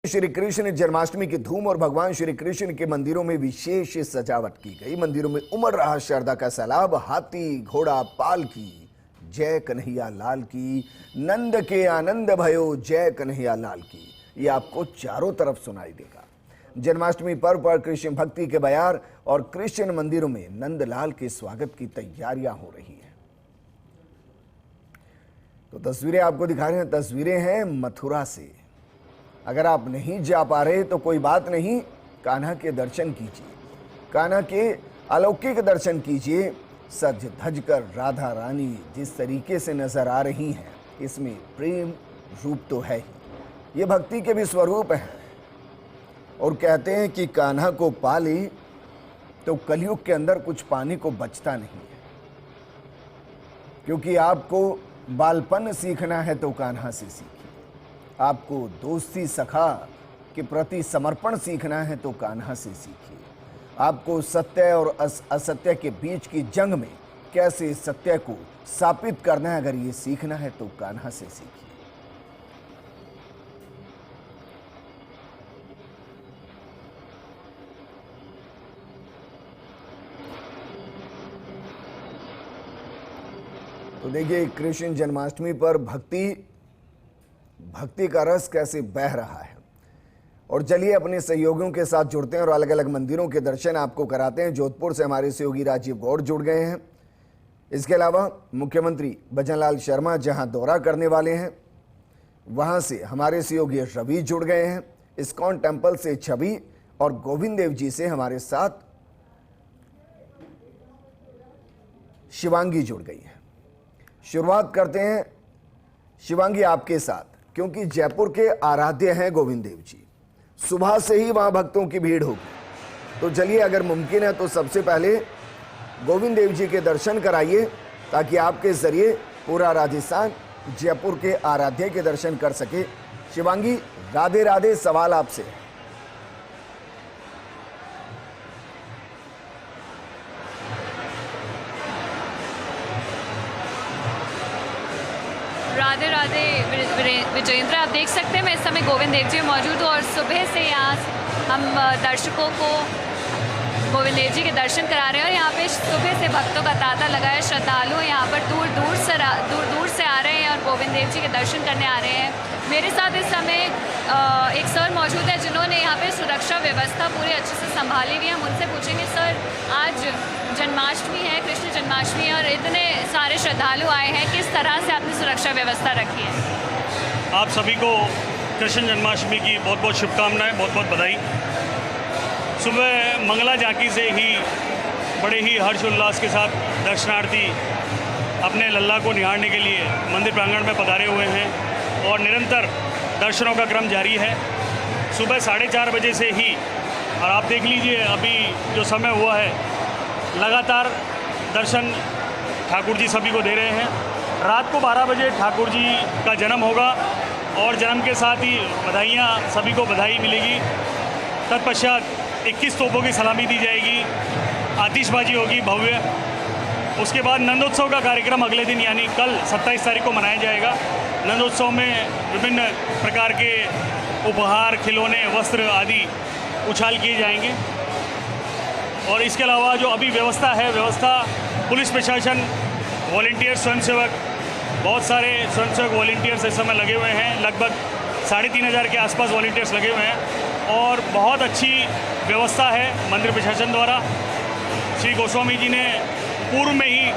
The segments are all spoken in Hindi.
श्री कृष्ण जन्माष्टमी की धूम और भगवान श्री कृष्ण के मंदिरों में विशेष सजावट की गई। मंदिरों में उमड़ रहा श्रद्धा का सैलाब। हाथी घोड़ा पालकी जय कन्हैया लाल की, नंद के आनंद भयो जय कन्हैया लाल की, ये आपको चारों तरफ सुनाई देगा। जन्माष्टमी पर्व पर कृष्ण भक्ति के बयार और कृष्ण मंदिरों में नंदलाल के स्वागत की तैयारियां हो रही है। तो तस्वीरें आपको दिखा रहे हैं, तस्वीरें हैं मथुरा से। अगर आप नहीं जा पा रहे तो कोई बात नहीं, कान्हा के दर्शन कीजिए, कान्हा के अलौकिक दर्शन कीजिए। सज धज कर राधा रानी जिस तरीके से नजर आ रही हैं, इसमें प्रेम रूप तो है ही, ये भक्ति के भी स्वरूप हैं। और कहते हैं कि कान्हा को पाले तो कलयुग के अंदर कुछ पाने को बचता नहीं है। क्योंकि आपको बालपन सीखना है तो कान्हा से सीखिए, आपको दोस्ती सखा के प्रति समर्पण सीखना है तो कान्हा से सीखिए, आपको सत्य और असत्य के बीच की जंग में कैसे सत्य को स्थापित करना है, अगर ये सीखना है तो कान्हा से सीखिए। तो देखिए कृष्ण जन्माष्टमी पर भक्ति का रस कैसे बह रहा है। और चलिए अपने सहयोगियों के साथ जुड़ते हैं और अलग अलग मंदिरों के दर्शन आपको कराते हैं। जोधपुर से हमारे सहयोगी राजीव गौड़ जुड़ गए हैं। इसके अलावा मुख्यमंत्री भजनलाल शर्मा जहां दौरा करने वाले हैं, वहां से हमारे सहयोगी रवि जुड़ गए हैं। इस्कॉन टेम्पल से छवि और गोविंद देव जी से हमारे साथ शिवांगी जुड़ गई है। शुरुआत करते हैं शिवांगी आपके साथ, क्योंकि जयपुर के आराध्य हैं गोविंद देव जी। सुबह से ही वहां भक्तों की भीड़ होगी। तो चलिए अगर मुमकिन है तो सबसे पहले गोविंद देव जी के दर्शन कराइए, ताकि आपके जरिए पूरा राजस्थान जयपुर के आराध्य के दर्शन कर सके। शिवांगी राधे राधे, सवाल आपसे। राधे राधे विजेंद्र, आप देख सकते हैं मैं इस समय गोविंद देव जी में मौजूद हूँ और सुबह से यहाँ हम दर्शकों को गोविंद देव जी के दर्शन करा रहे हैं। और यहाँ पे सुबह से भक्तों का तांता लगा है। श्रद्धालु यहाँ पर दूर दूर से आ रहे हैं और गोविंद देव जी के दर्शन करने आ रहे हैं। मेरे साथ इस समय एक सर मौजूद है जिन्होंने यहाँ पे सुरक्षा व्यवस्था पूरी अच्छे से संभाली हुई है। हम उनसे पूछेंगे, सर आज जन्माष्टमी है, कृष्ण जन्माष्टमी है और इतने सारे श्रद्धालु आए हैं, किस तरह से आपने सुरक्षा व्यवस्था रखी है? आप सभी को कृष्ण जन्माष्टमी की बहुत बहुत शुभकामनाएं, बहुत बहुत बधाई। सुबह मंगला झांकी से ही बड़े ही हर्षोल्लास के साथ दर्शनार्थी अपने लल्ला को निहारने के लिए मंदिर प्रांगण में पधारे हुए हैं और निरंतर दर्शनों का क्रम जारी है। सुबह 4:30 बजे से ही, और आप देख लीजिए अभी जो समय हुआ है, लगातार दर्शन ठाकुर जी सभी को दे रहे हैं। रात को 12 बजे ठाकुर जी का जन्म होगा और जन्म के साथ ही बधाइयाँ, सभी को बधाई मिलेगी। तत्पश्चात 21 तोपों की सलामी दी जाएगी, आतिशबाजी होगी भव्य। उसके बाद नंदोत्सव का कार्यक्रम अगले दिन यानी कल 27 तारीख को मनाया जाएगा। नंदोत्सव में विभिन्न प्रकार के उपहार, खिलौने, वस्त्र आदि उछाल किए जाएंगे। और इसके अलावा जो अभी व्यवस्था है, पुलिस प्रशासन, वॉलंटियर, स्वयंसेवक, बहुत सारे स्वयंसेवक वॉलंटियर्स इस समय लगे हुए हैं। लगभग 3500 के आसपास वॉलंटियर्स लगे हुए हैं और बहुत अच्छी व्यवस्था है मंदिर प्रशासन द्वारा। श्री गोस्वामी जी ने पूर्व में ही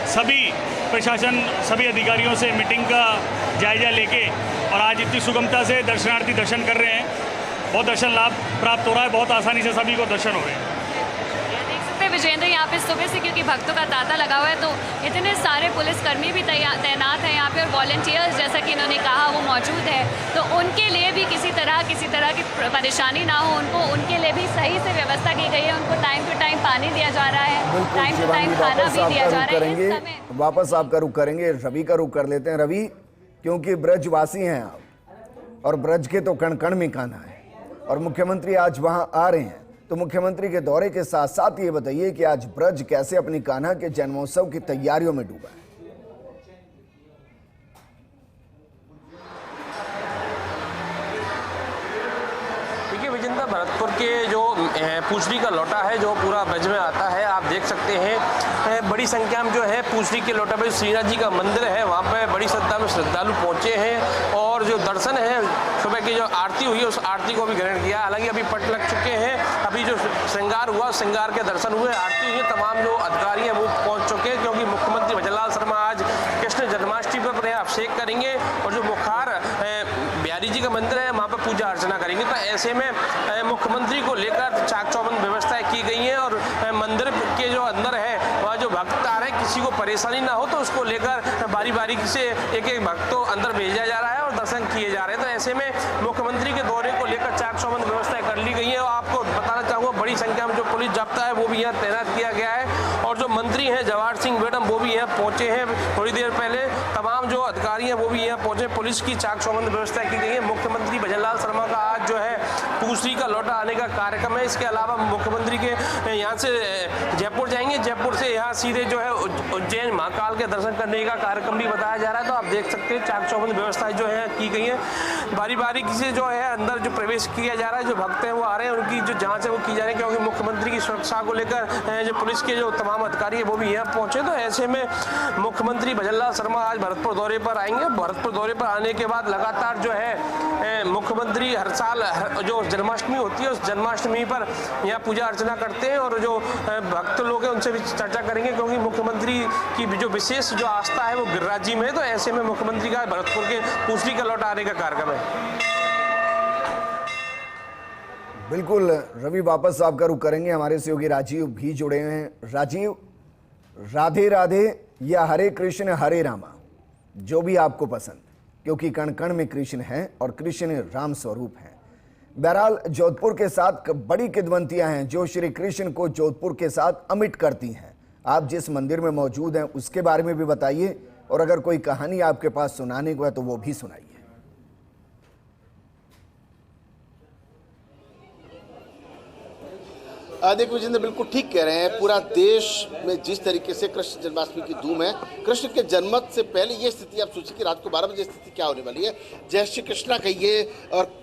सभी प्रशासन, सभी अधिकारियों से मीटिंग का जायजा लेके और आज इतनी सुगमता से दर्शनार्थी दर्शन कर रहे हैं। बहुत दर्शन लाभ प्राप्त हो रहा है, बहुत आसानी से सभी को दर्शन हो रहे हैं। विजेंद्र, यहाँ पे सुबह से क्योंकि भक्तों का तांता लगा हुआ है तो इतने सारे पुलिसकर्मी भी तैनात हैं यहाँ पे और वॉलंटियर्स, जैसा कि इन्होंने कहा, वो मौजूद है। तो उनके लिए भी किसी तरह की परेशानी ना हो, उनके लिए भी सही से व्यवस्था की गई है। उनको टाइम टू टाइम पानी दिया जा रहा है, टाइम टू टाइम खाना भी दिया जा रहा है। वापस आपका रुख करेंगे, रवि का रुख कर लेते हैं। रवि, क्योंकि ब्रजवासी हैं आप और ब्रज के तो कण कण में कान्हा है और मुख्यमंत्री आज वहां आ रहे हैं, तो मुख्यमंत्री के दौरे के साथ साथ ये बताइए कि आज ब्रज कैसे अपनी कान्हा के जन्मोत्सव की तैयारियों में डूबा है? है भरतपुर के जो पूछड़ी का लौटा है जो पूरा ब्रज में आता है। आप देख सकते हैं बड़ी संख्या में जो है पूछड़ी के लौटा पर श्रीनाथ जी का मंदिर है, वहाँ पर बड़ी संख्या में श्रद्धालु पहुँचे हैं और जो दर्शन है सुबह की जो आरती हुई है उस आरती को भी ग्रहण किया। हालांकि अभी पट लग चुके हैं, अभी जो श्रृंगार हुआ श्रृंगार के दर्शन हुए, आरती हुई, तमाम जो अधिकारी हैं वो पहुँच चुके हैं क्योंकि मुख्यमंत्री भजनलाल शर्मा आज कृष्ण जन्माष्टमी पर अभिषेक करेंगे और जो बुखार बिहारी जी का मंदिर है वहाँ पर पूजा अर्चना करेंगे। तो ऐसे में मुख्यमंत्री को लेकर चाक चौबंद व्यवस्थाएं की गई हैं और मंदिर के जो अंदर है वहाँ जो भक्त आ रहे हैं किसी को परेशानी ना हो तो उसको लेकर बारी बारी से एक एक भक्त को अंदर भेजा जा रहा है और दर्शन किए जा रहे हैं। तो ऐसे में मुख्यमंत्री के दौरे को लेकर चाक चौबंद व्यवस्थाएं कर ली गई है और आपको बताना चाहूँगा बड़ी संख्या में जो पुलिस जाब्ता है वो भी यहाँ तैनात किया गया है और जो मंत्री हैं जवाहर सिंह मैडम वो भी यहाँ पहुँचे हैं थोड़ी देर पहले। तमाम जो अधिकारी हैं वो भी यहाँ पहुँचे, पुलिस की चाक चौबंद व्यवस्था की गई है। मुख्यमंत्री भजनलाल शर्मा का आज जो है पूछड़ी का लौटा आने का कार्यक्रम है। इसके अलावा मुख्यमंत्री के यहाँ से जयपुर जाएंगे, जयपुर से यहाँ सीधे जो है उज्जैन महाकाल के दर्शन करने का कार्यक्रम भी बताया जा रहा है। तो आप देख सकते हैं चाक चौबंद व्यवस्थाएं जो है की गई है। बारी बारी से जो है अंदर जो प्रवेश किया जा रहा है, जो भक्त हैं वो आ रहे हैं, उनकी जो जाँच है वो की जा रही है क्योंकि मुख्यमंत्री की सुरक्षा को लेकर जो पुलिस के जो तमाम अधिकारी है वो भी यहाँ पहुँचे। तो ऐसे में मुख्यमंत्री भजनलाल शर्मा आज भरतपुर दौरे पर आएंगे। भरतपुर दौरे पर आने के बाद लगातार जो है मुख्यमंत्री हर साल जो जन्माष्टमी होती है उस जन्माष्टमी पर यहाँ पूजा अर्चना करते हैं और जो भक्त लोग हैं उनसे भी चर्चा करेंगे क्योंकि मुख्यमंत्री की जो विशेष जो आस्था है वो गिरिराज जी में है। तो ऐसे में मुख्यमंत्री का भरतपुर के पूछड़ी का लौटा आने का कार्यक्रम है। बिल्कुल रवि, वापस आपका रुख करेंगे, हमारे सहयोगी राजीव भी जुड़े हैं। राजीव, राधे राधे या हरे कृष्ण हरे रामा, जो भी आपको पसंद, क्योंकि कण कण में कृष्ण है और कृष्ण राम स्वरूप है। बहरहाल जोधपुर के साथ बड़ी किदवंतियां हैं जो श्री कृष्ण को जोधपुर के साथ अमिट करती हैं। आप जिस मंदिर में मौजूद हैं उसके बारे में भी बताइए और अगर कोई कहानी आपके पास सुनाने को है तो वो भी सुनाइए। देखो जिंदर बिल्कुल ठीक कह रहे हैं। पूरा देश में जिस तरीके से कृष्ण जन्माष्टमी की धूम है, कृष्ण के जन्म से पहले ये स्थिति आप सोचिए कि रात को 12 बजे स्थिति क्या होने वाली है। जय श्री कृष्णा कहिए और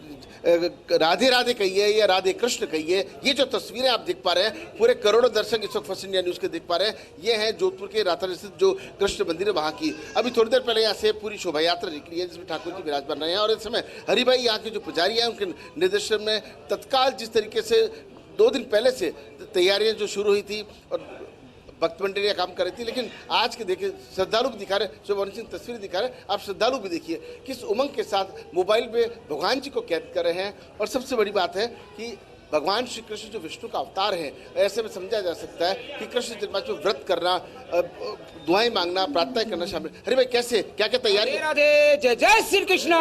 राधे राधे कहिए या राधे कृष्ण कहिए, ये जो तस्वीरें आप देख पा रहे हैं, पूरे करोड़ों दर्शक इस वक्त फर्स्ट इंडिया न्यूज़ के देख पा रहे हैं। ये है जोधपुर के राता स्थित जो कृष्ण मंदिर है वहाँ की। अभी थोड़ी देर पहले यहाँ से पूरी शोभा यात्रा निकली है जिसमें ठाकुर जी विराजमान रहे हैं और इस समय हरिभाई यहाँ के जो पुजारी हैं उनके निर्देशन में तत्काल जिस तरीके से 2 दिन पहले से तैयारियां जो शुरू हुई थी और भक्त मंडलियां काम कर रही थी, लेकिन आज के देखिए श्रद्धालु भी दिखा रहे, सुबह सिंह तस्वीरें दिखा रहे, आप श्रद्धालु भी देखिए किस उमंग के साथ मोबाइल में भगवान जी को कैद कर रहे हैं। और सबसे बड़ी बात है कि भगवान श्री कृष्ण जो विष्णु का अवतार है, ऐसे में समझा जा सकता है कि कृष्ण जन्माष्टमी में व्रत करना, दुआएं मांगना, प्रार्थना करना शामिल। अरे भाई कैसे क्या क्या तैयारी? राधे जय जय श्री कृष्णा,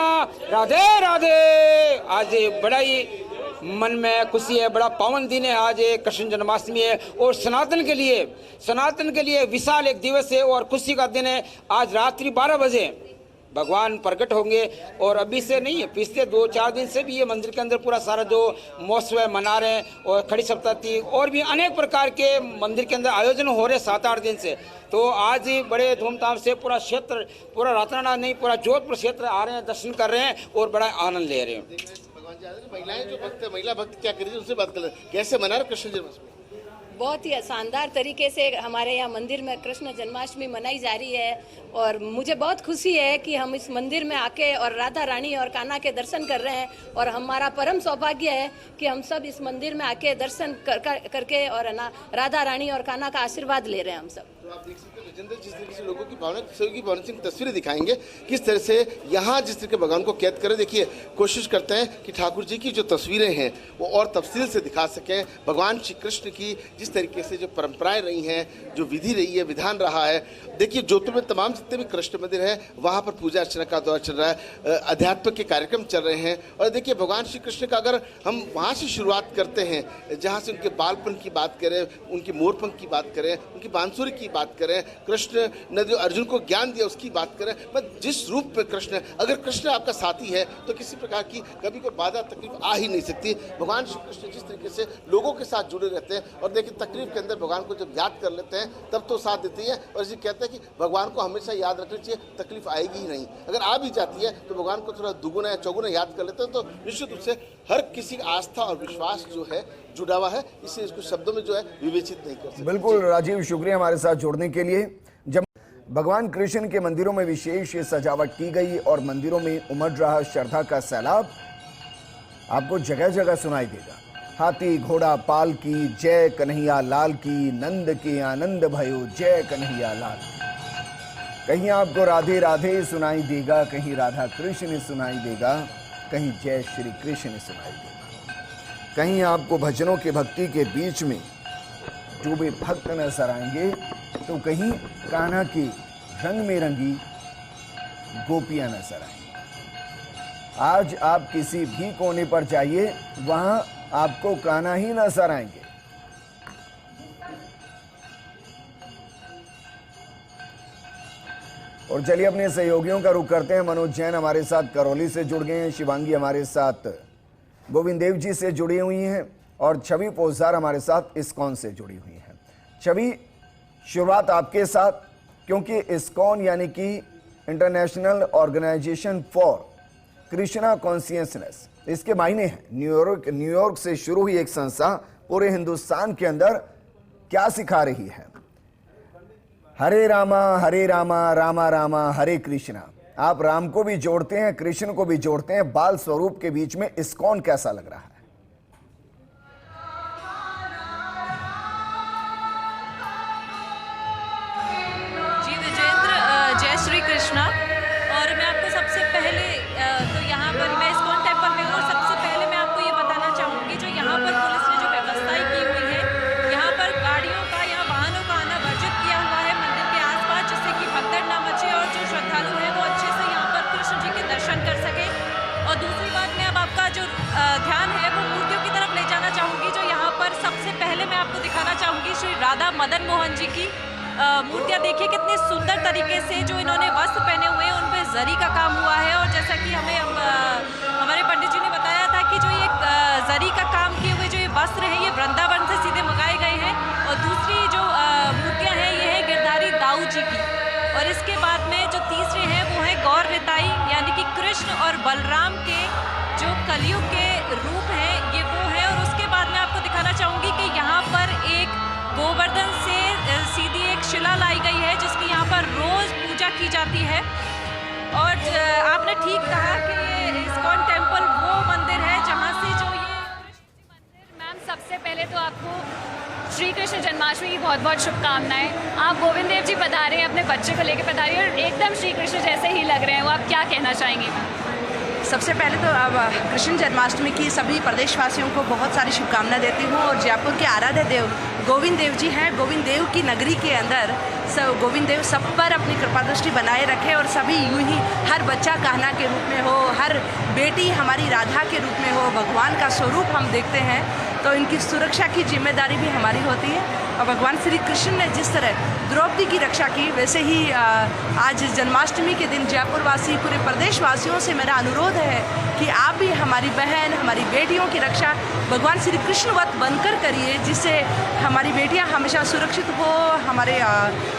राधे राधे। आज बड़ा ही मन में खुशी है, बड़ा पावन दिन है। आज कृष्ण जन्माष्टमी है और सनातन के लिए विशाल एक दिवस है और खुशी का दिन है। आज रात्रि 12 बजे भगवान प्रकट होंगे और अभी से नहीं है, पिछले 2-4 दिन से भी ये मंदिर के अंदर पूरा सारा जो महोत्सव है मना रहे हैं और खड़ी सप्तशती और भी अनेक प्रकार के मंदिर के अंदर आयोजन हो रहे 7-8 दिन से। तो आज ही बड़े धूमधाम से पूरा क्षेत्र, पूरा रातनाडा नहीं, पूरा जोधपुर क्षेत्र आ रहे हैं, दर्शन कर रहे हैं और बड़ा आनंद ले रहे हैं। महिलाएं जो भक्त है, महिला भक्त क्या करिए उनसे बात कर, कैसे मना रहे कृष्ण जन्माष्टमी? बहुत ही शानदार तरीके से हमारे यहाँ मंदिर में कृष्ण जन्माष्टमी मनाई जा रही है और मुझे बहुत खुशी है कि हम इस मंदिर में आके और राधा रानी और कान्हा के दर्शन कर रहे हैं और हमारा परम सौभाग्य है कि हम सब इस मंदिर में आके दर्शन करके और राधा रानी और कान्हा का आशीर्वाद ले रहे हैं हम सब। तो आप देख सकते हैं राजेंद्र, जिस तरीके से लोगों की भावना, सहयोगी भवन सिंह तस्वीरें दिखाएंगे किस तरह से यहाँ जिस तरह के भगवान को कैद करें। देखिए कोशिश करते हैं कि ठाकुर जी की जो तस्वीरें हैं वो और तफसील से दिखा सकें। भगवान श्री कृष्ण की जिस तरीके से जो परंपराएं रही हैं, जो विधि रही है, विधान रहा है। देखिए जोधपुर में तमाम जितने भी कृष्ण मंदिर हैं वहाँ पर पूजा अर्चना का दौर चल रहा है, अध्यात्म के कार्यक्रम चल रहे हैं। और देखिए भगवान श्री कृष्ण का अगर हम वहाँ से शुरुआत करते हैं जहाँ से उनके बालपन की बात करें, उनकी मोरपंख की बात करें, उनकी बांसुरी की बात करें, कृष्ण ने जो अर्जुन को ज्ञान दिया उसकी बात करें, बस जिस रूप में कृष्ण है, अगर कृष्ण आपका साथी है तो किसी प्रकार की कभी कोई बाधा तकलीफ आ ही नहीं सकती। भगवान श्री कृष्ण जिस तरीके से लोगों के साथ जुड़े रहते हैं और देखिए तकलीफ के अंदर भगवान को जब याद कर लेते हैं तब तो साथ देती है। और इसी कहते हैं कि भगवान को हमेशा याद रखना चाहिए, तकलीफ आएगी ही नहीं। अगर आ भी जाती है तो भगवान को थोड़ा दुगुना या चौगुना याद कर लेते हैं तो निश्चित रूप से हर किसी का आस्था और विश्वास जो है जुड़ा हुआ है, इससे इसको शब्दों में जो है विवेचित नहीं कर सकते। बिल्कुल राजीव, शुक्रिया हमारे साथ जुड़ने के लिए। जब भगवान कृष्ण के मंदिरों में विशेष सजावट की गई और मंदिरों में उमड़ रहा श्रद्धा का सैलाब आपको जगह जगह सुनाई देगा। हाथी घोड़ा पाल की, जय कन्हैया लाल की, नंद के आनंद भयो, जय कन्हैया लाल की। कहीं आपको राधे राधे सुनाई देगा, कहीं राधा कृष्ण सुनाई देगा, कहीं जय श्री कृष्ण सुनाई देगा। कहीं आपको भजनों के भक्ति के बीच में डूबे भक्त नजर आएंगे, तो कहीं कान्हा की रंग में रंगी गोपियां नजर आएंगी। आज आप किसी भी कोने पर जाइए, वहां आपको कान्हा ही नजर आएंगे। और चलिए अपने सहयोगियों का रुख करते हैं। मनोज जैन हमारे साथ करौली से जुड़ गए हैं, शिवांगी हमारे साथ गोविंद देव जी से जुड़ी हुई हैं और छवि पोजार हमारे साथ इस्कॉन से जुड़ी हुई हैं। छवि, शुरुआत आपके साथ, क्योंकि इस्कॉन यानी कि international organisation for Krishna consciousness, इसके मायने हैं न्यूयॉर्क से शुरू हुई एक संस्था पूरे हिंदुस्तान के अंदर क्या सिखा रही है। हरे रामा रामा रामा हरे कृष्णा। आप राम को भी जोड़ते हैं, कृष्ण को भी जोड़ते हैं। बाल स्वरूप के बीच में इस्कॉन कैसा लग रहा है? जी विजेंद्र, जय श्री कृष्णा। और मैं आपको सबसे पहले तो यहाँ पर मैं इस्कॉन टेम्पल में हूँ और सबसे पहले मैं आपको ये बताना चाहूँगी जो यहाँ पर पुलिस ने जो व्यवस्थाएं की हुई है, यहाँ पर गाड़ियों का या वाहनों का आना वर्जित किया हुआ है मंदिर के आसपास, जिससे कि भगदड़ ना मचे और जो श्रद्धालु हैं वो अच्छे से यहाँ पर कृष्ण जी के दर्शन कर सके। और दूसरी बात, मैं अब आपका जो ध्यान है वो मूर्तियों की तरफ ले जाना चाहूँगी। जो यहाँ पर सबसे पहले मैं आपको दिखाना चाहूँगी श्री राधा मदन मोहन जी की मूर्तियाँ। देखिए कितने सुंदर तरीके से जो इन्होंने वस्त्र पहने हुए हैं, उन पे जरी का काम हुआ है। और जैसा कि हमें हमारे पंडित जी ने बताया था कि जो ये जरी का काम किए हुए जो ये वस्त्र हैं, ये वृंदावन से सीधे मंगाए गए हैं। और दूसरी जो मूर्तियाँ हैं, ये है गिरधारी दाऊ जी की। और इसके बाद में जो तीसरे हैं वो है गौर निताई, यानी कि कृष्ण और बलराम के जो कलयुग के रूप हैं, ये वो है। और उसके बाद मैं आपको दिखाना चाहूँगी कि यहाँ पर एक गोवर्धन से सीधी एक शिला लाई गई है, जिसकी यहाँ पर रोज पूजा की जाती है। और आपने ठीक कहा कि ये इस्कॉन टेम्पल वो मंदिर है जहाँ से जो ये मैम, सबसे पहले तो आपको श्री कृष्ण जन्माष्टमी की बहुत बहुत शुभकामनाएं। आप गोविंद देव जी पधारे हैं, अपने बच्चे को लेकर पधारे और एकदम श्री कृष्ण जैसे ही लग रहे हैं, वो आप क्या कहना चाहेंगे मैम? सबसे पहले तो अब कृष्ण जन्माष्टमी की सभी प्रदेशवासियों को बहुत सारी शुभकामनाएं देती हूँ। और जयपुर के आराध्य देव गोविंद देव जी हैं। गोविंद देव की नगरी के अंदर गोविंद देव सब पर अपनी कृपा दृष्टि बनाए रखे और सभी यूं ही हर बच्चा कान्हा के रूप में हो, हर बेटी हमारी राधा के रूप में हो, भगवान का स्वरूप हम देखते हैं, तो इनकी सुरक्षा की जिम्मेदारी भी हमारी होती है। और भगवान श्री कृष्ण ने जिस तरह द्रौपदी की रक्षा की, वैसे ही आज जन्माष्टमी के दिन जयपुर वासी, पूरे प्रदेशवासियों से मेरा अनुरोध है कि आप भी हमारी बहन, हमारी बेटियों की रक्षा भगवान श्री कृष्णवत बनकर करिए, जिससे हमारी बेटियां हमेशा सुरक्षित हो, हमारे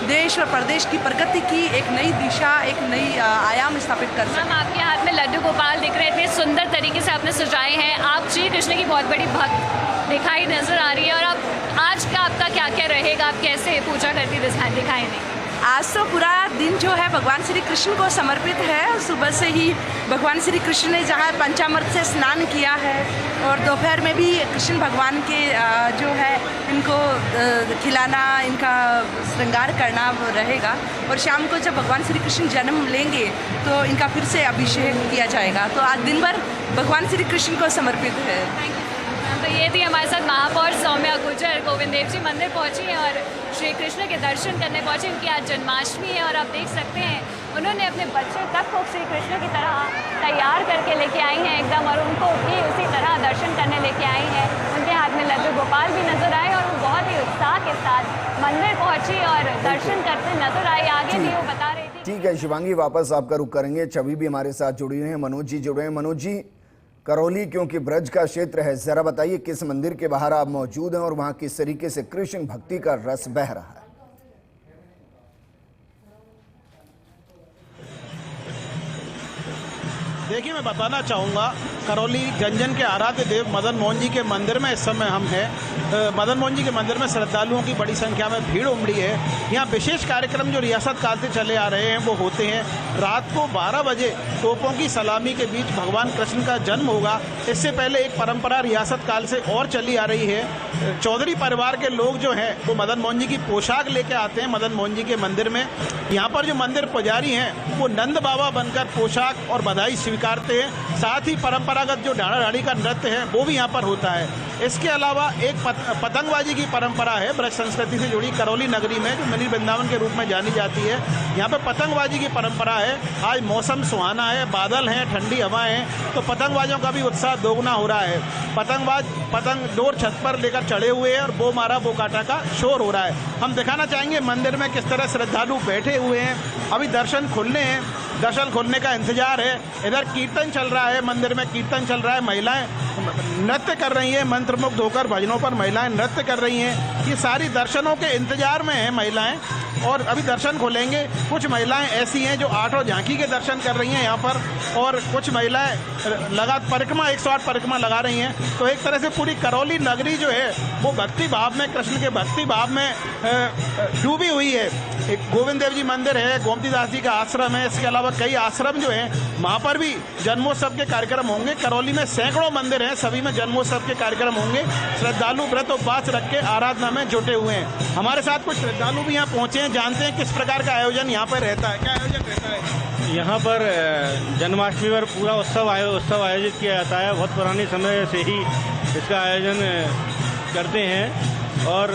देश और प्रदेश की प्रगति की एक नई दिशा, एक नई आयाम स्थापित कर सकें। मैम, आपके हाथ में लड्डू गोपाल दिख रहे थे, सुंदर तरीके से आपने सजाए हैं। आप श्री कृष्ण की बहुत बड़ी भक्त दिखाई नजर आ रही है। और अब आज का आपका क्या क्या रहेगा, आप कैसे पूजा करती दिखाई नहीं? आज तो पूरा दिन जो है भगवान श्री कृष्ण को समर्पित है। सुबह से ही भगवान श्री कृष्ण ने जहाँ पंचामृत से स्नान किया है और दोपहर में भी कृष्ण भगवान के जो है इनको खिलाना, इनका श्रृंगार करना रहेगा। और शाम को जब भगवान श्री कृष्ण जन्म लेंगे तो इनका फिर से अभिषेक किया जाएगा। तो आज दिन भर भगवान श्री कृष्ण को समर्पित है। तो ये थी हमारे साथ महापौर सौम्या गुर्जर, गोविंद देव जी मंदिर पहुंची हैं और श्री कृष्ण के दर्शन करने पहुंची। उनकी आज जन्माष्टमी है और आप देख सकते हैं उन्होंने अपने बच्चे तक को श्री कृष्ण की तरह तैयार करके लेके आई हैं एकदम, और उनको भी उसी तरह दर्शन करने लेके आई हैं। उनके हाथ में लड्डू गोपाल भी नजर आए और वो बहुत ही उत्साह के साथ मंदिर पहुंची और दर्शन करते नजर आई। आगे भी वो बता रही थी। ठीक है शिवांगी, वापस आपका रुख करेंगे। छवि भी हमारे साथ जुड़ी हुई है, मनोज जी जुड़े हैं। मनोज जी, करौली क्योंकि ब्रज का क्षेत्र है। जरा बताइए किस मंदिर के बाहर आप मौजूद हैं और वहां किस तरीके से कृष्ण भक्ति का रस बह रहा है। देखिए, मैं बताना चाहूँगा, करौली जन के आराध्य देव मदन मोहन जी के मंदिर में इस समय हम हैं। मदन मोहन जी के मंदिर में श्रद्धालुओं की बड़ी संख्या में भीड़ उमड़ी है। यहाँ विशेष कार्यक्रम जो रियासत काल से चले आ रहे हैं वो होते हैं। रात को 12 बजे तोपों की सलामी के बीच भगवान कृष्ण का जन्म होगा। इससे पहले एक परंपरा रियासत काल से और चली आ रही है। चौधरी परिवार के लोग जो हैं वो मदन मोहन जी की पोशाक लेके आते हैं मदन मोहन जी के मंदिर में। यहाँ पर जो मंदिर पुजारी हैं वो नंद बाबा बनकर पोशाक और बधाई स्वीकारते हैं। साथ ही परंपरागत जो डाड़ा डाड़ी का नृत्य है वो भी यहाँ पर होता है। इसके अलावा एक पतंगबाजी की परंपरा है ब्रज संस्कृति से जुड़ी करौली नगरी में, जो मिनी वृंदावन के रूप में जानी जाती है। यहाँ पर पतंगबाजी की परंपरा है। आज मौसम सुहाना है, बादल हैं, ठंडी हवाएं हैं, तो पतंगबाजों का भी उत्साह दोगुना हो रहा है। पतंगबाज पतंग डोर छत पर लेकर चढ़े हुए हैं और बो मारा बो काटा का शोर हो रहा है। हम दिखाना चाहेंगे मंदिर में किस तरह श्रद्धालु बैठे हुए हैं। अभी दर्शन खुलने हैं, दर्शन खुलने का इंतजार है। इधर कीर्तन चल रहा है, मंदिर में कीर्तन चल रहा है। महिलाएं नृत्य कर रही हैं, मंत्रमुग्ध होकर भजनों पर महिलाएं नृत्य कर रही हैं। ये सारी दर्शनों के इंतजार में हैं महिलाएं, और अभी दर्शन खोलेंगे। कुछ महिलाएं ऐसी हैं जो 8 झांकी के दर्शन कर रही हैं यहाँ पर, और कुछ महिलाएं लगातार परिक्रमा 108 परिक्रमा लगा रही हैं। तो एक तरह से पूरी करौली नगरी जो है वो भक्ति भाव में, कृष्ण के भक्ति भाव में डूबी हुई है। एक गोविंद देव जी मंदिर है, गोमती दास जी का आश्रम है, इसके अलावा कई आश्रम जो हैं वहाँ पर भी जन्मोत्सव के कार्यक्रम होंगे। करौली में सैकड़ों मंदिर हैं, सभी में जन्मोत्सव के कार्यक्रम होंगे। श्रद्धालु व्रत उपवास रख के आराधना में जुटे हुए हैं। हमारे साथ कुछ श्रद्धालु भी यहाँ पहुँचे हैं, जानते हैं किस प्रकार का आयोजन यहाँ पर रहता है। क्या आयोजन रहता है यहाँ पर? जन्माष्टमी पर पूरा उत्सव आयोजित किया जाता है। बहुत पुराने समय से ही इसका आयोजन करते हैं, और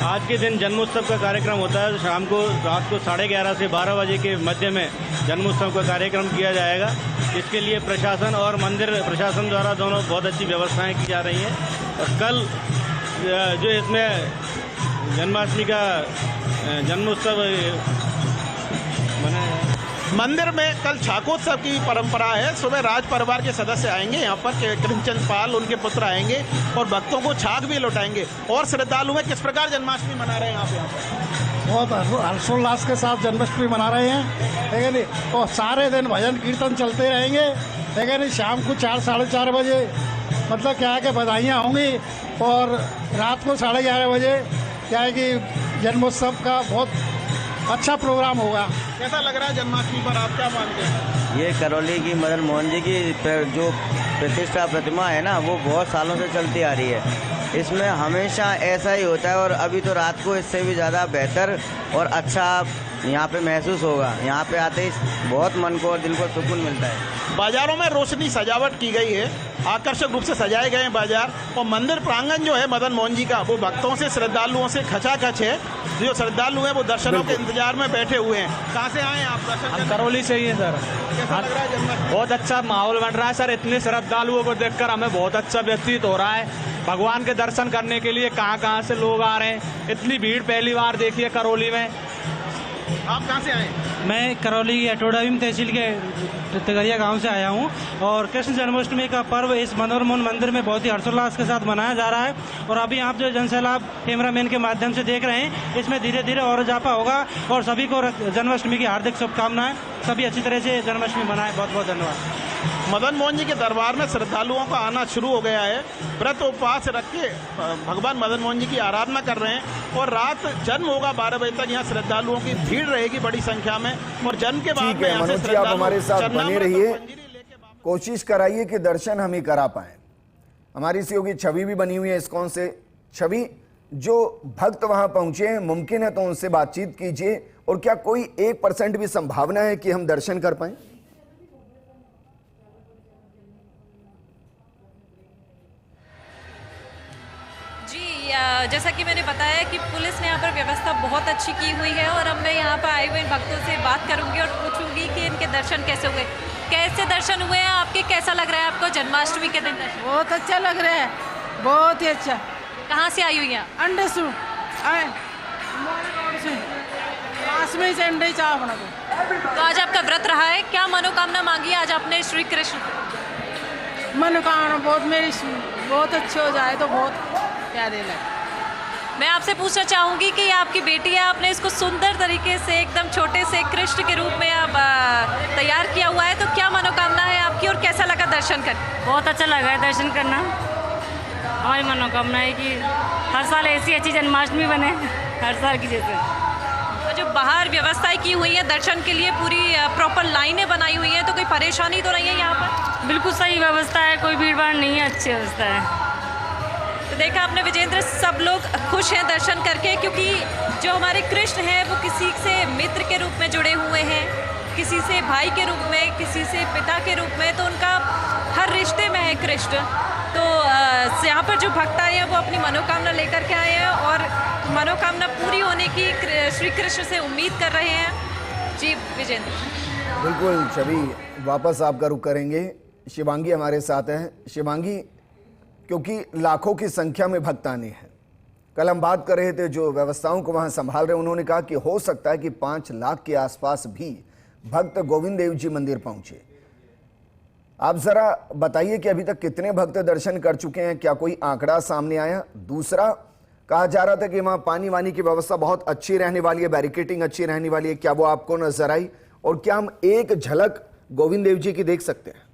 आज के दिन जन्मोत्सव का कार्यक्रम होता है। शाम को रात को 11:30 से 12 बजे के मध्य में जन्मोत्सव का कार्यक्रम किया जाएगा। इसके लिए प्रशासन और मंदिर प्रशासन द्वारा दोनों बहुत अच्छी व्यवस्थाएं की जा रही हैं। और कल जो इसमें जन्माष्टमी का जन्मोत्सव मनाया, मंदिर में कल छाकोत्सव की परंपरा है। सुबह राज परिवार के सदस्य आएंगे यहाँ पर, कृष्णचंद पाल उनके पुत्र आएंगे और भक्तों को छाक भी लौटाएंगे। और श्रद्धालु हैं, किस प्रकार जन्माष्टमी मना रहे हैं आप यहाँ पर? बहुत हर्षोल्लास के साथ जन्माष्टमी मना रहे हैं, ठीक है नहीं। और सारे दिन भजन कीर्तन चलते रहेंगे, ठीक है नहीं। शाम को 4 साढ़े 4 बजे मतलब क्या है कि बधाइयाँ होंगी, और रात को 11:30 बजे क्या है कि जन्मोत्सव का बहुत अच्छा प्रोग्राम होगा। कैसा लग रहा है जन्माष्टमी पर, आप क्या मानते हैं? ये करौली की मदन मोहन जी की जो प्रतिष्ठा प्रतिमा है ना, वो बहुत सालों से चलती आ रही है। इसमें हमेशा ऐसा ही होता है, और अभी तो रात को इससे भी ज़्यादा बेहतर और अच्छा यहाँ पे महसूस होगा। यहाँ पे आते ही बहुत मन को और दिल को सुकून मिलता है। बाजारों में रोशनी सजावट की गई है, आकर्षक रूप से सजाए गए हैं बाजार, और मंदिर प्रांगण जो है मदन मोहन जी का वो भक्तों से, श्रद्धालुओं से खचाखच है। जो श्रद्धालु हैं वो दर्शनों के इंतजार में बैठे हुए हैं। कहाँ से आए हैं आप दर्शन? हम करौली से ही हैं सर। कैसा लग रहा है जन्माष्टमी? बहुत अच्छा माहौल बन रहा है सर। इतने श्रद्धालुओं को देखकर हमें बहुत अच्छा व्यतीत हो रहा है। भगवान के दर्शन करने के लिए कहाँ से लोग आ रहे हैं। इतनी भीड़ पहली बार देखी है करौली में। आप कहाँ से आए? मैं करौली अटोडावीम तहसील के तगरिया गांव से आया हूं, और कृष्ण जन्माष्टमी का पर्व इस मनोहर मोहन मंदिर में बहुत ही हर्षोल्लास के साथ मनाया जा रहा है। और अभी आप जो जनसैलाब कैमरामैन के माध्यम से देख रहे हैं, इसमें धीरे धीरे और इजाफा होगा। और सभी को जन्माष्टमी की हार्दिक शुभकामनाएं। सभी अच्छी तरह से जन्माष्टमी मनाएं। बहुत बहुत धन्यवाद। मदन मोहन जी के दरबार में श्रद्धालुओं का आना शुरू हो गया है। व्रत उपवास रख के भगवान मदन मोहन जी की आराधना कर रहे हैं, और रात जन्म होगा 12 बजे तक। यहाँ श्रद्धालुओं की भीड़ रहेगी बड़ी संख्या में, और जन्म के बाद में मनोज जी आप हमारे साथ बने रहिए, कोशिश कराइए कि दर्शन हम ही करा पाए। हमारी सहयोगी छवि भी बनी हुई है इस्कॉन से। छवि, जो भक्त वहां पहुंचे हैं, मुमकिन है तो उनसे बातचीत कीजिए, और क्या कोई 1% भी संभावना है कि हम दर्शन कर पाए? जैसा कि मैंने बताया कि पुलिस ने यहाँ पर व्यवस्था बहुत अच्छी की हुई है, और अब मैं यहाँ पर आए हुए भक्तों से बात करूंगी और पूछूंगी कि इनके दर्शन कैसे हुए। कैसे दर्शन हुए हैं आपके? कैसा लग रहा है आपको जन्माष्टमी के दिन दर्शन? बहुत अच्छा लग रहा है, बहुत ही अच्छा। कहाँ से आई हुई हैं? अंडे से आए, पास में से अंडे चाह बना दो। तो आज आपका व्रत रहा है, क्या मनोकामना मांगी आज आपने श्री कृष्ण? मनोकामना बहुत मेरी बहुत अच्छी हो जाए तो बहुत प्यारे लगे। मैं आपसे पूछना चाहूँगी कि आपकी बेटी है, आपने इसको सुंदर तरीके से एकदम छोटे से कृष्ण के रूप में आप तैयार किया हुआ है, तो क्या मनोकामना है आपकी और कैसा लगा दर्शन कर? बहुत अच्छा लगा है दर्शन करना। हमारी मनोकामना है कि हर साल ऐसी अच्छी जन्माष्टमी बने, हर साल की जैसे। तो जो बाहर व्यवस्थाएं की हुई है दर्शन के लिए, पूरी प्रॉपर लाइनें बनाई हुई हैं, तो कोई परेशानी तो नहीं है यहाँ पर? बिल्कुल सही व्यवस्था है, कोई भीड़ भाड़ नहीं है, अच्छी व्यवस्था है। तो देखा आपने विजेंद्र, सब लोग खुश हैं दर्शन करके, क्योंकि जो हमारे कृष्ण हैं वो किसी से मित्र के रूप में जुड़े हुए हैं, किसी से भाई के रूप में, किसी से पिता के रूप में, तो उनका हर रिश्ते में है कृष्ण। तो यहाँ पर जो भक्त आए हैं वो अपनी मनोकामना लेकर के आए हैं और मनोकामना पूरी होने की श्री कृष्ण से उम्मीद कर रहे हैं। जी विजेंद्र। बिल्कुल छवि, वापस आपका रुख करेंगे। शिवांगी हमारे साथ हैं। शिवांगी, क्योंकि लाखों की संख्या में भक्त आने हैं, कल हम बात कर रहे थे जो व्यवस्थाओं को वहां संभाल रहे, उन्होंने कहा कि हो सकता है कि 5 लाख के आसपास भी भक्त गोविंद देव जी मंदिर पहुंचे। आप जरा बताइए कि अभी तक कितने भक्त दर्शन कर चुके हैं, क्या कोई आंकड़ा सामने आया? दूसरा, कहा जा रहा था कि वहां पानी वानी की व्यवस्था बहुत अच्छी रहने वाली है, बैरिकेटिंग अच्छी रहने वाली है, क्या वो आपको नजर आई? और क्या हम एक झलक गोविंद देव जी की देख सकते हैं?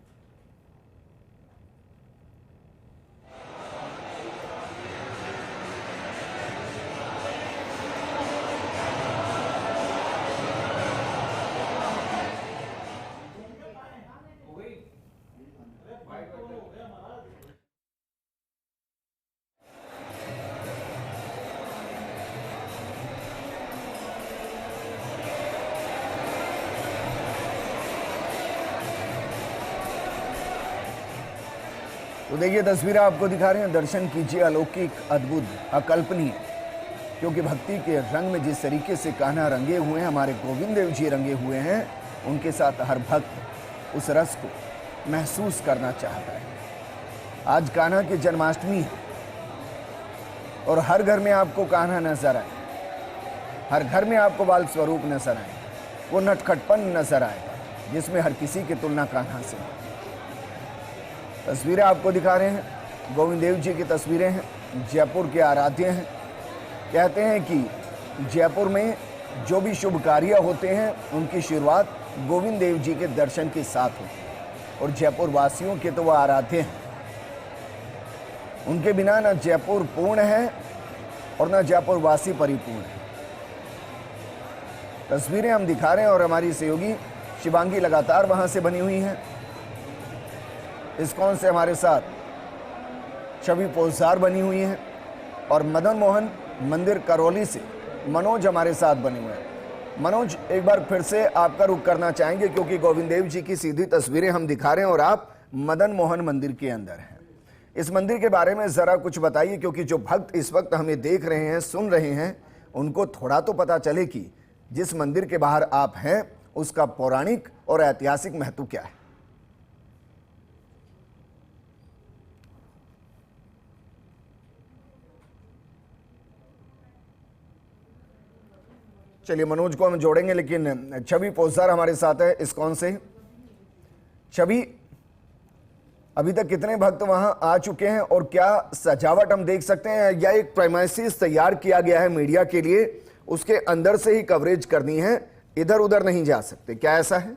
तो देखिए तस्वीरें आपको दिखा रहे हैं, दर्शन कीजिए। अलौकिक, अद्भुत, अकल्पनीय, क्योंकि भक्ति के रंग में जिस तरीके से कान्हा रंगे हुए हैं, हमारे गोविंद देव जी रंगे हुए हैं, उनके साथ हर भक्त उस रस को महसूस करना चाहता है। आज कान्हा की जन्माष्टमी है और हर घर में आपको कान्हा नजर आए, हर घर में आपको बाल स्वरूप नजर आए, वो नटखटपन नजर आएगा जिसमें हर किसी की तुलना कान्हा से है। तस्वीरें आपको दिखा रहे हैं, गोविंद देव जी की तस्वीरें हैं, जयपुर के आराध्य हैं। कहते हैं कि जयपुर में जो भी शुभ कार्य होते हैं उनकी शुरुआत गोविंद देव जी के दर्शन के साथ होती है और जयपुर वासियों के तो वह आराध्य हैं। उनके बिना न जयपुर पूर्ण है और न जयपुर वासी परिपूर्ण है। तस्वीरें हम दिखा रहे हैं और हमारी सहयोगी शिवांगी लगातार वहां से बनी हुई हैं। इस्कॉन से हमारे साथ छवि पोलसार बनी हुई हैं और मदन मोहन मंदिर करौली से मनोज हमारे साथ बने हुए हैं। मनोज, एक बार फिर से आपका रुख करना चाहेंगे क्योंकि गोविंद देव जी की सीधी तस्वीरें हम दिखा रहे हैं और आप मदन मोहन मंदिर के अंदर हैं। इस मंदिर के बारे में ज़रा कुछ बताइए, क्योंकि जो भक्त इस वक्त हमें देख रहे हैं, सुन रहे हैं, उनको थोड़ा तो पता चले कि जिस मंदिर के बाहर आप हैं उसका पौराणिक और ऐतिहासिक महत्व क्या है। चलिए मनोज को हम जोड़ेंगे, लेकिन छवि पोलसार हमारे साथ है इस्कॉन से। छवि, अभी तक कितने भक्त वहां आ चुके हैं और क्या सजावट हम देख सकते हैं, या एक प्रेमाइसिस तैयार किया गया है मीडिया के लिए, उसके अंदर से ही कवरेज करनी है, इधर उधर नहीं जा सकते, क्या ऐसा है?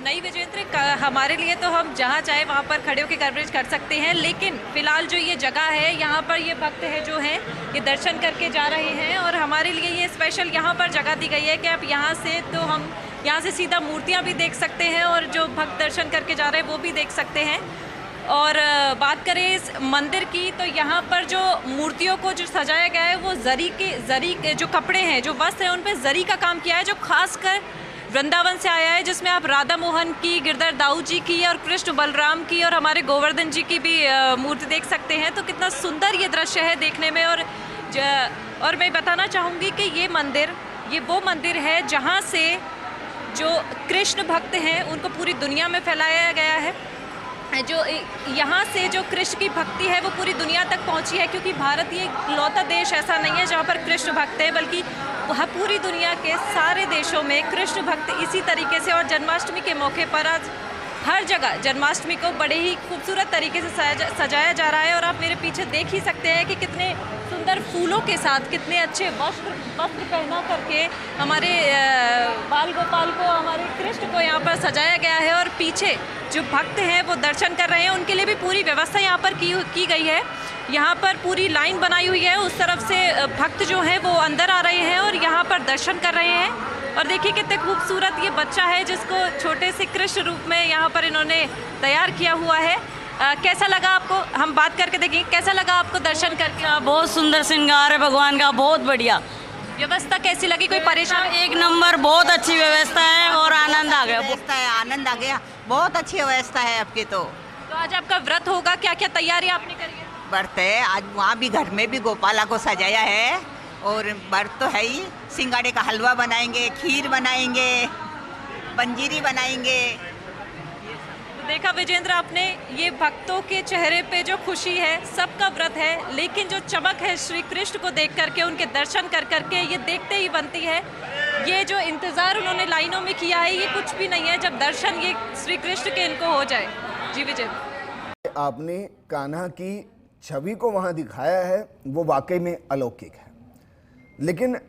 नहीं विजेंद्र, हमारे लिए तो हम जहाँ चाहे वहाँ पर खड़े होकर कवरेज कर सकते हैं, लेकिन फिलहाल जो ये जगह है यहाँ पर ये भक्त है जो हैं ये दर्शन करके जा रहे हैं और हमारे लिए ये स्पेशल यहाँ पर जगह दी गई है कि आप यहाँ से, तो हम यहाँ से सीधा मूर्तियाँ भी देख सकते हैं और जो भक्त दर्शन करके जा रहे हैं वो भी देख सकते हैं। और बात करें इस मंदिर की, तो यहाँ पर जो मूर्तियों को जो सजाया गया है वो जरी के जो कपड़े हैं, जो वस्त्र हैं, उन पर जरी का काम किया है, जो खासकर वृंदावन से आया है, जिसमें आप राधा मोहन की, गिरधर दाऊ जी की और कृष्ण बलराम की और हमारे गोवर्धन जी की भी मूर्ति देख सकते हैं। तो कितना सुंदर ये दृश्य है देखने में। और मैं बताना चाहूँगी कि ये वो मंदिर है जहाँ से जो कृष्ण भक्त हैं उनको पूरी दुनिया में फैलाया गया है। जो यहाँ से जो कृष्ण की भक्ति है वो पूरी दुनिया तक पहुँची है, क्योंकि भारत ये इकलौता देश ऐसा नहीं है जहाँ पर कृष्ण भक्त हैं, बल्कि पूरी दुनिया के सारे देशों में कृष्ण भक्त इसी तरीके से, और जन्माष्टमी के मौके पर आज हर जगह जन्माष्टमी को बड़े ही खूबसूरत तरीके से सजाया जा रहा है। और आप मेरे पीछे देख ही सकते हैं कि कितने सुंदर फूलों के साथ, कितने अच्छे वस्त्र पहना करके हमारे बाल गोपाल को, हमारे कृष्ण को यहाँ पर सजाया गया है। और पीछे जो भक्त हैं वो दर्शन कर रहे हैं, उनके लिए भी पूरी व्यवस्था यहाँ पर की गई है। यहाँ पर पूरी लाइन बनाई हुई है, उस तरफ से भक्त जो हैं वो अंदर आ रहे हैं और यहाँ पर दर्शन कर रहे हैं। और देखिए कितने खूबसूरत ये बच्चा है जिसको छोटे से कृष्ण रूप में यहाँ पर इन्होंने तैयार किया हुआ है। कैसा लगा आपको? हम बात करके देखेंगे, कैसा लगा आपको दर्शन करके? बहुत सुंदर श्रृंगार है भगवान का, बहुत बढ़िया। व्यवस्था कैसी लगी? कोई परेशान? एक नंबर, बहुत अच्छी व्यवस्था है और आनंद आ गया। व्यवस्था है, आनंद आ गया, बहुत अच्छी व्यवस्था है आपकी। तो आज आपका व्रत होगा, क्या क्या तैयारी आपने करी है? व्रत है, आज वहाँ भी घर में भी गोपाला को सजाया है और व्रत तो है ही। सिंगाड़े का हलवा बनाएंगे, खीर बनाएंगे, पंजीरी बनाएंगे। तो देखा विजेंद्र आपने, ये भक्तों के चेहरे पे जो खुशी है, सबका व्रत है, लेकिन जो चमक है श्री कृष्ण को देख करके, उनके दर्शन कर करके ये देखते ही बनती है। ये जो इंतज़ार उन्होंने लाइनों में किया है, ये कुछ भी नहीं है जब दर्शन ये श्री कृष्ण के इनको हो जाए। जी विजेंद्र, आपने कान्हा की छवि को वहाँ दिखाया है, वो वाकई में अलौकिक है। लेकिन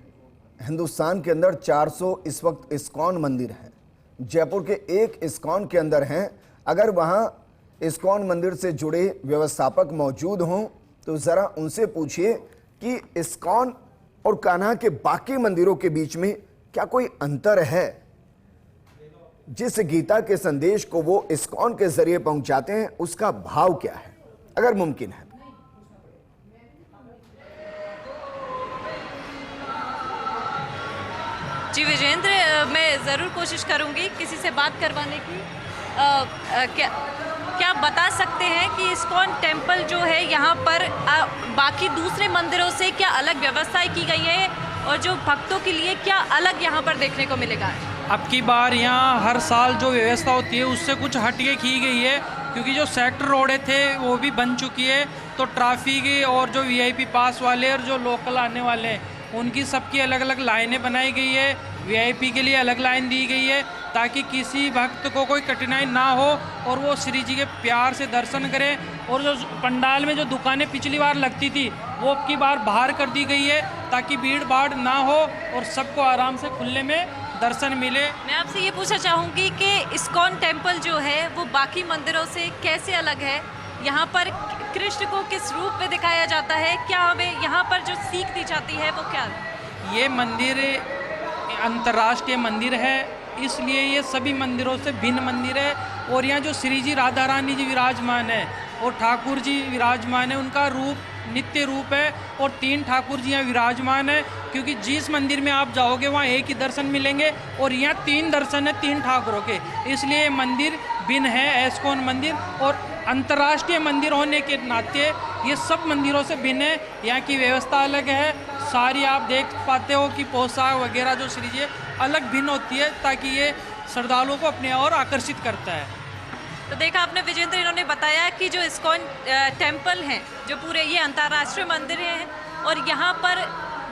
हिंदुस्तान के अंदर 400 इस वक्त इस्कॉन मंदिर हैं। जयपुर के एक इस्कॉन के अंदर हैं। अगर वहाँ इस्कॉन मंदिर से जुड़े व्यवस्थापक मौजूद हों तो ज़रा उनसे पूछिए कि इस्कॉन और कान्हा के बाकी मंदिरों के बीच में क्या कोई अंतर है। जिस गीता के संदेश को वो इस्कॉन के जरिए पहुंचाते हैं, उसका भाव क्या है, अगर मुमकिन है। जी विजेंद्र, मैं ज़रूर कोशिश करूंगी किसी से बात करवाने की। क्या आप बता सकते हैं कि इस्कॉन टेम्पल जो है यहाँ पर बाकी दूसरे मंदिरों से क्या अलग व्यवस्थाएं की गई है और जो भक्तों के लिए क्या अलग यहाँ पर देखने को मिलेगा? अब की बार यहाँ हर साल जो व्यवस्था होती है उससे कुछ हटके की गई है, क्योंकि जो सेक्टर रोडें थे वो भी बन चुकी है। तो ट्रैफिक और जो वीआईपी पास वाले और जो लोकल आने वाले हैं उनकी सबकी अलग अलग लाइनें बनाई गई है। वीआईपी के लिए अलग लाइन दी गई है ताकि किसी भक्त को कोई कठिनाई ना हो और वो श्री जी के प्यार से दर्शन करें। और जो पंडाल में जो दुकानें पिछली बार लगती थी वो अब की बार बाहर कर दी गई है ताकि भीड़ भाड़ ना हो और सबको आराम से खुले में दर्शन मिले। मैं आपसे ये पूछना चाहूँगी कि इस्कॉन टेम्पल जो है वो बाकी मंदिरों से कैसे अलग है? यहाँ पर कृष्ण को किस रूप में दिखाया जाता है? क्या हमें यहाँ पर जो सीख दी जाती है वो क्या है? ये मंदिर अंतर्राष्ट्रीय मंदिर है, इसलिए ये सभी मंदिरों से भिन्न मंदिर है। और यहाँ जो श्री जी राधा रानी जी विराजमान है और ठाकुर जी विराजमान है, उनका रूप नित्य रूप है। और 3 ठाकुर जी यहाँ विराजमान है, क्योंकि जिस मंदिर में आप जाओगे वहाँ एक ही दर्शन मिलेंगे और यहाँ 3 दर्शन है 3 ठाकुरों के, इसलिए मंदिर भिन्न है इस्कॉन मंदिर। और अंतर्राष्ट्रीय मंदिर होने के नाते ये सब मंदिरों से भिन्न है। यहाँ की व्यवस्था अलग है, सारी आप देख पाते हो कि पोशाक वगैरह जो श्री जी अलग भिन्न होती है ताकि ये श्रद्धालुओं को अपने और आकर्षित करता है। तो देखा आपने विजेंद्र, इन्होंने बताया कि जो इस्कॉन टेम्पल हैं, जो पूरे ये अंतर्राष्ट्रीय मंदिर हैं और यहाँ पर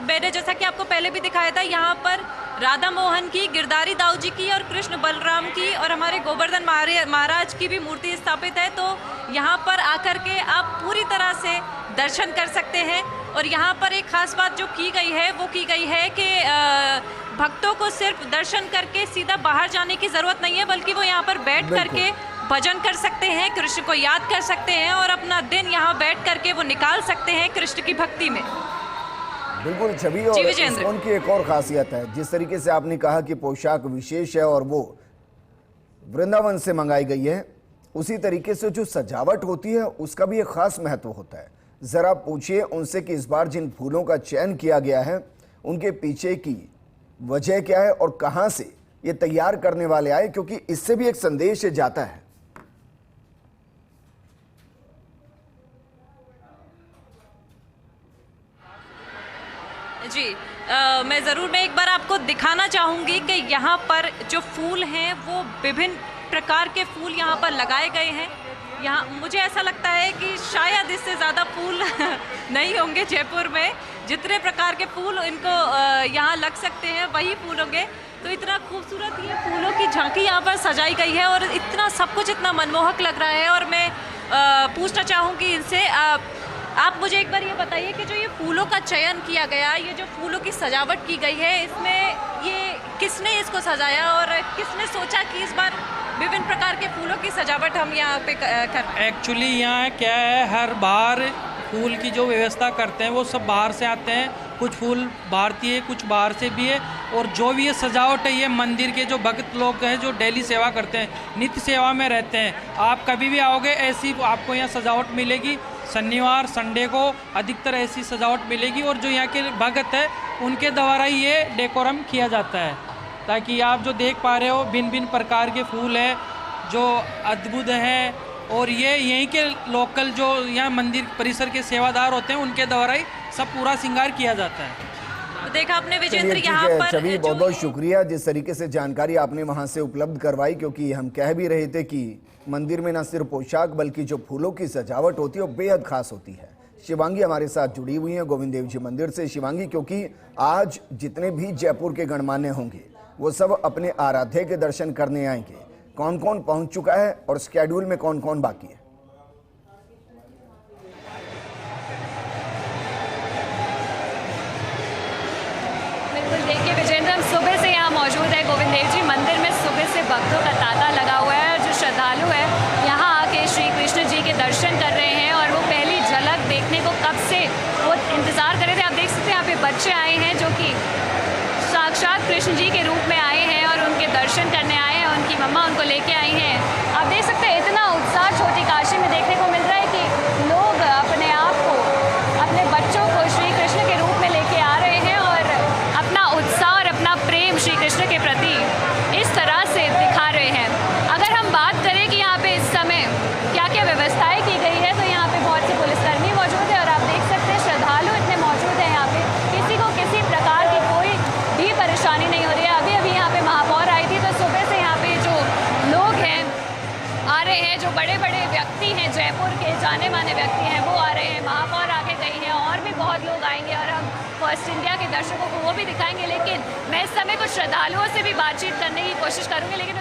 मैंने जैसा कि आपको पहले भी दिखाया था, यहाँ पर राधा मोहन की, गिरधारी दाऊ जी की और कृष्ण बलराम की और हमारे गोवर्धन महाराज की भी मूर्ति स्थापित है। तो यहाँ पर आकर के आप पूरी तरह से दर्शन कर सकते हैं। और यहाँ पर एक खास बात जो की गई है वो की गई है कि भक्तों को सिर्फ दर्शन करके सीधा बाहर जाने की ज़रूरत नहीं है, बल्कि वो यहाँ पर बैठ करके भजन कर सकते हैं, कृष्ण को याद कर सकते हैं और अपना दिन यहाँ बैठ करके वो निकाल सकते हैं कृष्ण की भक्ति में। बिल्कुल छवि। और इस्कॉन की एक और खासियत है, जिस तरीके से आपने कहा कि पोशाक विशेष है और वो वृंदावन से मंगाई गई है, उसी तरीके से जो सजावट होती है उसका भी एक खास महत्व होता है। ज़रा पूछिए उनसे कि इस बार जिन फूलों का चयन किया गया है उनके पीछे की वजह क्या है और कहाँ से ये तैयार करने वाले आए, क्योंकि इससे भी एक संदेश जाता है। जी मैं ज़रूर एक बार आपको दिखाना चाहूँगी कि यहाँ पर जो फूल हैं वो विभिन्न प्रकार के फूल यहाँ पर लगाए गए हैं। यहाँ मुझे ऐसा लगता है कि शायद इससे ज़्यादा फूल नहीं होंगे जयपुर में। जितने प्रकार के फूल इनको यहाँ लग सकते हैं वही फूल होंगे। तो इतना खूबसूरत ये फूलों की झांकी यहाँ पर सजाई गई है और इतना सब कुछ इतना मनमोहक लग रहा है। और मैं पूछना चाहूँगी इनसे, आप मुझे एक बार ये बताइए कि जो ये फूलों का चयन किया गया, ये जो फूलों की सजावट की गई है, इसमें ये किसने इसको सजाया और किसने सोचा कि इस बार विभिन्न प्रकार के फूलों की सजावट हम यहाँ पे कर। एक्चुअली यहाँ क्या है, हर बार फूल की जो व्यवस्था करते हैं वो सब बाहर से आते हैं। कुछ फूल भारतीय, कुछ बाहर से भी है। और जो भी ये सजावट है, ये मंदिर के जो भक्त लोग हैं जो डेली सेवा करते हैं, नित्य सेवा में रहते हैं। आप कभी भी आओगे ऐसी आपको यहाँ सजावट मिलेगी। शनिवार संडे को अधिकतर ऐसी सजावट मिलेगी। और जो यहाँ के भक्त है उनके द्वारा ही ये डेकोरम किया जाता है, ताकि आप जो देख पा रहे हो भिन्न भिन्न प्रकार के फूल है जो अद्भुत हैं। और ये यहीं के लोकल जो यहाँ मंदिर परिसर के सेवादार होते हैं उनके द्वारा ही सब पूरा श्रृंगार किया जाता है। तो देखा आपने विजेंद्र चलिए, यहाँ पर छवि बहुत बहुत शुक्रिया जिस तरीके से जानकारी आपने वहां से उपलब्ध करवाई, क्योंकि हम कह भी रहे थे कि मंदिर में न सिर्फ पोशाक बल्कि जो फूलों की सजावट होती है वो बेहद खास होती है। शिवांगी हमारे साथ जुड़ी हुई हैं गोविंद देव जी मंदिर से। शिवांगी, क्योंकि आज जितने भी जयपुर के गणमान्य होंगे वो सब अपने आराध्य के दर्शन करने आएंगे, कौन कौन पहुंच चुका है और स्केड्यूल में कौन कौन बाकी है? बिल्कुल, देखिए विजेंद्र, हम सुबह से यहाँ मौजूद है गोविंद देव जी मंदिर में। सुबह से भक्तों का तांता लगा हुआ है। जो श्रद्धालु है यहाँ आके श्री कृष्ण जी के दर्शन कर रहे हैं और वो पहली झलक देखने को कब से वो इंतजार कर रहे थे। आप देख सकते हैं यहाँ पे बच्चे आए हैं जो कि साक्षात कृष्ण जी के रूप में आए हैं और उनके दर्शन करने आए हैं। उनकी मम्मा उनको लेके आई हैं। आप देख सकते हैं इतना उत्साह छोटी काशी में देखने को मिल रहा है कि लोग अपने आप को, अपने बच्चों को श्री कृष्ण के रूप में लेके आ रहे हैं और अपना उत्साह और अपना प्रेम श्री कृष्ण के प्रति इस तरह से दिखा रहे हैं। अगर हम बात करें कि यहाँ पे इस समय क्या क्या व्यवस्थाएं की गई है, तो यहाँ पे बहुत से पुलिसकर्मी मौजूद है और आप देख सकते हैं श्रद्धालु इतने मौजूद हैं यहाँ पे। किसी को किसी प्रकार की कोई भी परेशानी नहीं हो रही है। अभी अभी यहाँ पे महापौर आई थी तो सुबह से यहाँ पे जो लोग हैं आ रहे हैं, जो बड़े बड़े व्यक्ति हैं जयपुर के जाने माने व्यक्ति हैं वो आ रहे हैं। महापौर आके गई हैं और भी बहुत लोग आएंगे और हम फर्स्ट इंडिया के दर्शकों को वो भी दिखाएंगे। लेकिन मैं इस समय कुछ श्रद्धालुओं से भी बातचीत करने की कोशिश करूँगी। लेकिन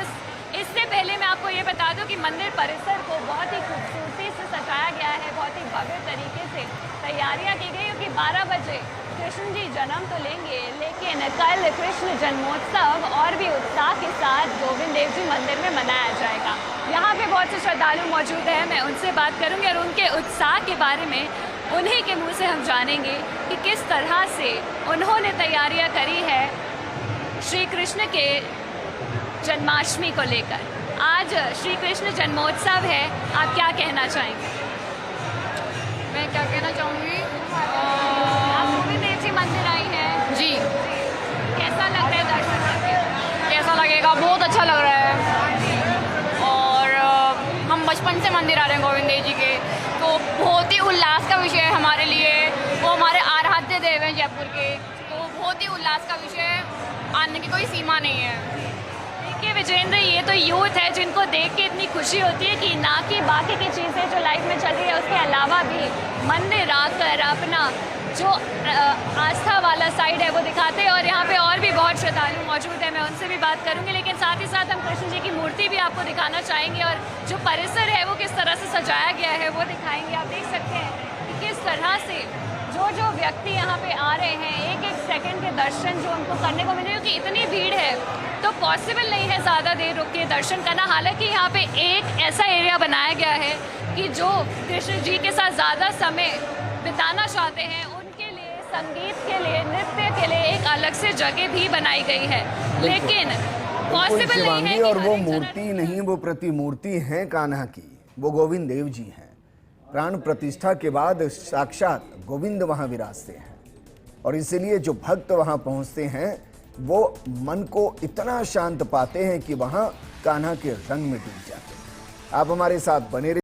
इससे पहले मैं आपको ये बता दूं कि मंदिर परिसर को बहुत ही खूबसूरती से सजाया गया है। बहुत ही भव्य तरीके से तैयारियां की गई, क्योंकि 12 बजे कृष्ण जी जन्म तो लेंगे, लेकिन कल कृष्ण जन्मोत्सव और भी उत्साह के साथ गोविंद देव जी मंदिर में मनाया जाएगा। यहाँ पे बहुत से श्रद्धालु मौजूद हैं, मैं उनसे बात करूँगी और उनके उत्साह के बारे में उन्हीं के मुँह से हम जानेंगे कि किस तरह से उन्होंने तैयारियाँ करी है श्री कृष्ण के जन्माष्टमी को लेकर। आज श्री कृष्ण जन्मोत्सव है, आप क्या कहना चाहेंगे? मैं क्या कहना चाहूँगी, आप गोविंद देव जी मंदिर आई हैं जी, कैसा लग रहा है दर्शन करके? कैसा लगेगा? बहुत अच्छा लग रहा है। और हम बचपन से मंदिर आ रहे हैं गोविंद देव जी के, तो बहुत ही उल्लास का विषय है हमारे लिए। वो हमारे आराध्य देव हैं जयपुर के, तो बहुत ही उल्लास का विषय है, आने की कोई सीमा नहीं है। देखिए विजेंद्र, ये तो यूथ है जिनको देख के इतनी खुशी होती है कि ना कि बाकी की चीज़ें जो लाइफ में चल रही है उसके अलावा भी मंदिर आकर अपना जो आस्था वाला साइड है वो दिखाते हैं। और यहाँ पे और भी बहुत श्रद्धालु मौजूद है, मैं उनसे भी बात करूँगी। लेकिन साथ ही साथ हम कृष्ण जी की मूर्ति भी आपको दिखाना चाहेंगे और जो परिसर है वो किस तरह से सजाया गया है वो दिखाएंगे। आप देख सकते हैं कि किस तरह से जो व्यक्ति यहाँ पे आ रहे हैं एक एक सेकंड के दर्शन जो उनको करने को मिले, क्योंकि इतनी भीड़ है तो पॉसिबल नहीं है ज़्यादा देर रुक के दर्शन करना। हालांकि यहाँ पे एक ऐसा एरिया बनाया गया है कि जो कृष्ण जी के साथ ज़्यादा समय बिताना चाहते हैं उनके लिए, संगीत के लिए, नृत्य के लिए एक अलग से जगह भी बनाई गई है। लेकिन पॉसिबल नहीं है। और वो मूर्ति नहीं, वो प्रतिमूर्ति है कान्हा की, वो गोविंद देव जी हैं। प्राण प्रतिष्ठा के बाद साक्षात गोविंद वहाँ विराजते हैं और इसीलिए जो भक्त वहाँ पहुँचते हैं वो मन को इतना शांत पाते हैं कि वहाँ कान्हा के रंग में डूब जाते हैं। आप हमारे साथ बने रहिए।